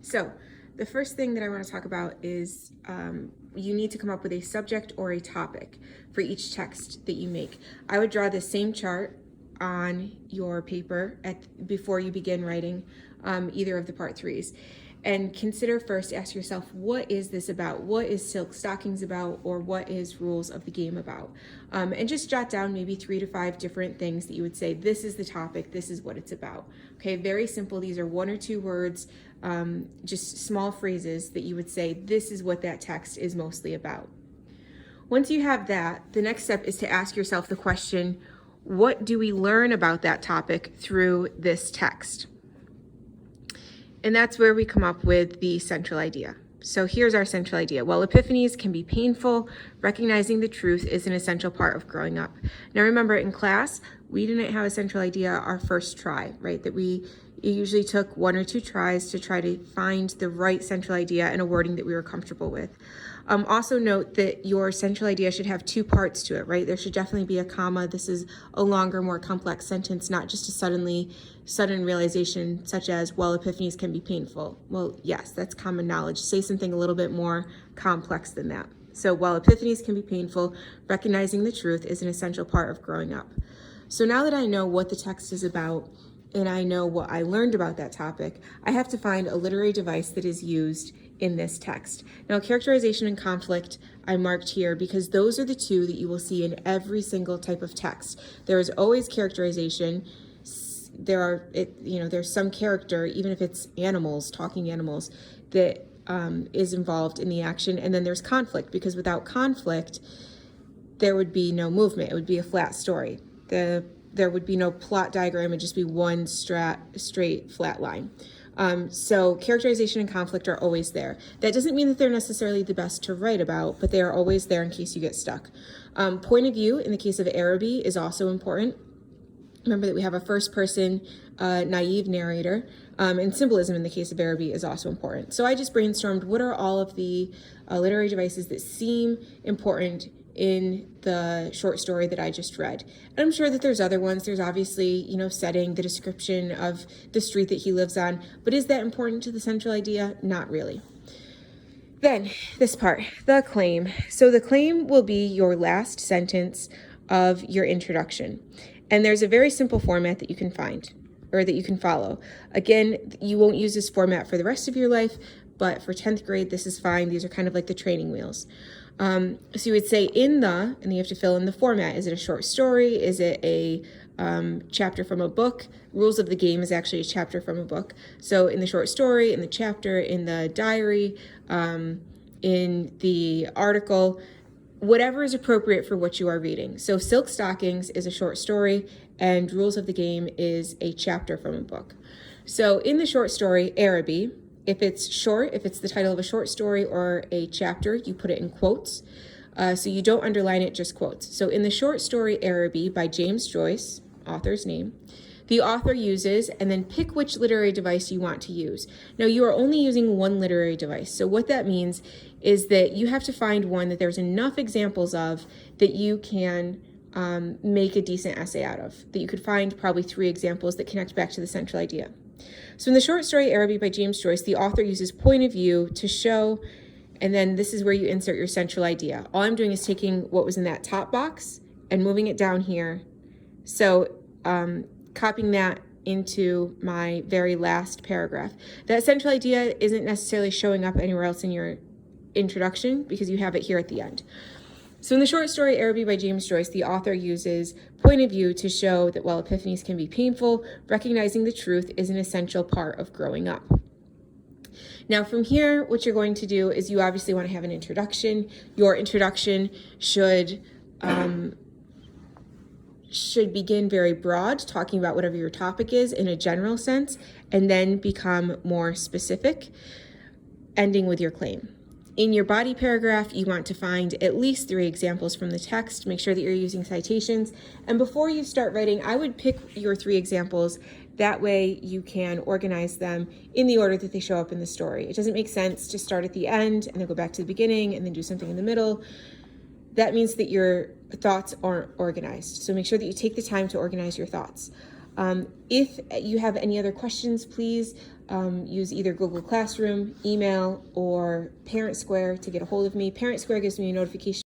So the first thing that I want to talk about is you need to come up with a subject or a topic for each text that you make. I would draw the same chart on your paper before you begin writing either of the part threes. And consider first, ask yourself, what is this about? What is Silk Stockings about? Or what is Rules of the Game about? And just jot down maybe 3 to 5 different things that you would say, this is the topic, this is what it's about. Okay, very simple. These are 1 or 2 words, just small phrases that you would say, this is what that text is mostly about. Once you have that, the next step is to ask yourself the question, what do we learn about that topic through this text? And that's where we come up with the central idea. So here's our central idea. While epiphanies can be painful, recognizing the truth is an essential part of growing up. Now remember, in class, we didn't have a central idea our first try, right? That we usually took 1 or 2 tries to try to find the right central idea and a wording that we were comfortable with. Also note that your central idea should have 2 parts to it, right? There should definitely be a comma. This is a longer, more complex sentence, not just a sudden realization such as, well, epiphanies can be painful. Well, yes, that's common knowledge. Say something a little bit more complex than that. So while epiphanies can be painful, recognizing the truth is an essential part of growing up. So now that I know what the text is about, and I know what I learned about that topic, I have to find a literary device that is used in this text. Now, characterization and conflict I marked here because those are the 2 that you will see in every single type of text. There is always characterization. There's some character, even if it's animals, talking animals, that is involved in the action. And then there's conflict, because without conflict, there would be no movement. It would be a flat story. There would be no plot diagram. It would just be one straight flat line. So characterization and conflict are always there. That doesn't mean that they're necessarily the best to write about, but they are always there in case you get stuck. Point of view in the case of Araby is also important. Remember that we have a first person naive narrator, and symbolism in the case of Araby is also important. So I just brainstormed what are all of the literary devices that seem important in the short story that I just read. And I'm sure that there's other ones. There's obviously, setting, the description of the street that he lives on, but is that important to the central idea? Not really. Then this part, the claim. So the claim will be your last sentence of your introduction. And there's a very simple format that you can find, or that you can follow. Again, you won't use this format for the rest of your life, but for 10th grade, this is fine. These are kind of like the training wheels. So you would say and then you have to fill in the format. Is it a short story? Is it a chapter from a book? Rules of the Game is actually a chapter from a book. So in the short story, in the chapter, in the diary, in the article, whatever is appropriate for what you are reading. So Silk Stockings is a short story, and Rules of the Game is a chapter from a book. So in the short story, Araby, if it's short, if it's the title of a short story or a chapter, you put it in quotes. So you don't underline it, just quotes. So in the short story Araby by James Joyce, author's name, the author uses, and then pick which literary device you want to use. Now you are only using 1 literary device. So what that means is that you have to find one that there's enough examples of that you can make a decent essay out of, that you could find probably 3 examples that connect back to the central idea. So in the short story Araby by James Joyce, the author uses point of view to show, and then this is where you insert your central idea. All I'm doing is taking what was in that top box and moving it down here. So copying that into my very last paragraph. That central idea isn't necessarily showing up anywhere else in your introduction because you have it here at the end. So in the short story Araby by James Joyce, the author uses point of view to show that while epiphanies can be painful, recognizing the truth is an essential part of growing up. Now from here, what you're going to do is you obviously want to have an introduction. Your introduction should begin very broad, talking about whatever your topic is in a general sense, and then become more specific, ending with your claim. In your body paragraph, you want to find at least 3 examples from the text. Make sure that you're using citations. And before you start writing, I would pick your 3 examples. That way you can organize them in the order that they show up in the story. It doesn't make sense to start at the end and then go back to the beginning and then do something in the middle. That means that your thoughts aren't organized. So make sure that you take the time to organize your thoughts. If you have any other questions, please use either Google Classroom, email, or Parent Square to get a hold of me. Parent Square gives me a notification